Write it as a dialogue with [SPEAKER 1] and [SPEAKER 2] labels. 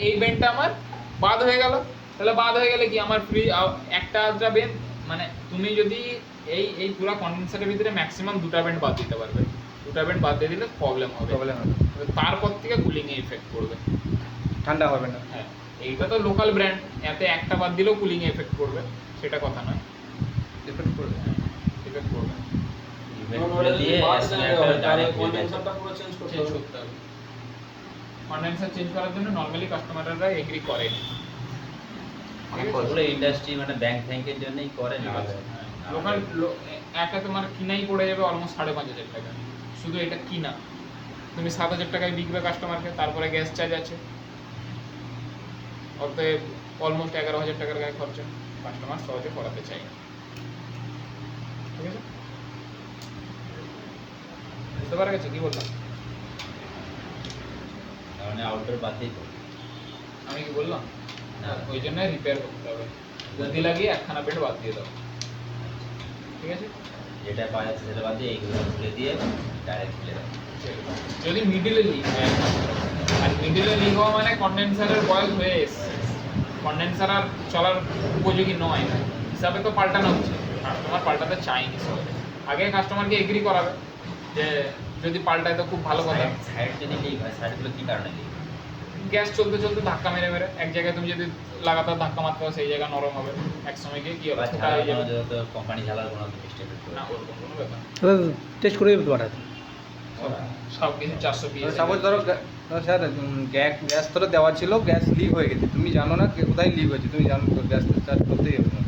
[SPEAKER 1] এই বেন্ডটা আমার বাদ হয়ে গেল, তাহলে বাদ হয়ে গেলে কি আমার ফ্রি একটা আধটা বেন্ড, মানে তুমি যদি এই পুরো কন্ডেন্সারের ভিতরে ম্যাক্সিমাম দুটা বেন্ড বাদ দিতে পারবে, দুটা বেন্ড বাদ দিয়ে দিলে প্রবলেম হবে। তারপর থেকে কুলিং এ ইফেক্ট পড়বে,
[SPEAKER 2] ঠান্ডা হবে না।
[SPEAKER 1] হ্যাঁ এইটা তো লোকাল ব্র্যান্ড, এতে একটা বাদ দিলেও কুলিং এ ইফেক্ট পড়বে, সেটা কথা নয়।
[SPEAKER 2] ইফেক্ট করবে,
[SPEAKER 1] ইফেক্ট পড়বে।
[SPEAKER 3] কন্ডেন্সারটা পুরো চেঞ্জ করতে
[SPEAKER 1] চেঞ্জ
[SPEAKER 3] হবে।
[SPEAKER 1] করতে হবে। কন্ডেন্সার চেঞ্জ করার জন্য নরমালি কাস্টমাররা এগ্রি করে।
[SPEAKER 4] ওগুলো ইন্ডাস্ট্রি মানে ব্যাংকের জন্যই করে না।
[SPEAKER 1] লোকাল একটা তোমার কিনাই পড়ে যাবে অলমোস্ট 5,500 টাকা, শুধু এটা কিনা। তুমি 7,000 টাকায় বিকবে কাস্টমারকে, তারপরে গ্যাস চার্জ আছে, অতএব অলমোস্ট 11,000 টাকার গায়ে খরচা, কাস্টমার সহজে করাতে চাই না। ঠিক আছে, বুঝতে পারা গেছে কি বললাম?
[SPEAKER 4] মানে আউটডোর বাদ দিই তো।
[SPEAKER 1] আমি কি বললাম?
[SPEAKER 4] না।
[SPEAKER 1] ওই জন্য রিপেয়ার করতে হবে, বুদ্ধি লাগিয়ে একখানা বেড বাদ দিয়ে দাও। ঠিক আছে,
[SPEAKER 4] যেটা পাওয়া যাচ্ছে সেটা বাদ দিয়ে এইগুলো খুলে দিয়ে ডাইরেক্ট খুলে দাও।
[SPEAKER 1] যদি মিডিলে লিক হয়, আর মিডিলে লিক হওয়া মানে কন্ডেন্সারের বয়স হয়ে এসছে, কন্ডেন্সার আর চলার উপযোগী নয়, হিসাবে তো পাল্টানো হচ্ছে, কাস্টমার পাল্টাতে চায়নি সহজে। আগে কাস্টমারকে এগ্রি করাবে যে যদি পাল্টায় তো খুব ভালো কথা।
[SPEAKER 4] সাইড যদি লিক হয়, সাইডগুলো কি কারণে লিক?
[SPEAKER 1] গ্যাস চলতে চলতে ধাক্কা মেরে মেরে এক জায়গায় তুমি যদি লাগাতার ধাক্কা মারতে হয়, সেই জায়গা নরম হবে, এক সময় গিয়ে কি হবে, ফোটা হয়ে যাবে।
[SPEAKER 4] কোম্পানি ঝালার কোনো মিস্টেক
[SPEAKER 1] না, ওরকম কোনো ব্যাপার না।
[SPEAKER 2] টেস্ট করে পাঠাতে।
[SPEAKER 1] সব কিছু 400 পিএস।
[SPEAKER 2] সাপোজ ধরো স্যার গ্যাস তো দেওয়া ছিল, গ্যাস লিক হয়ে গেছে, তুমি জানো না কোথায় লিক হয়েছে, তুমি জানো তো গ্যাস চার্জ করতেই হবে না।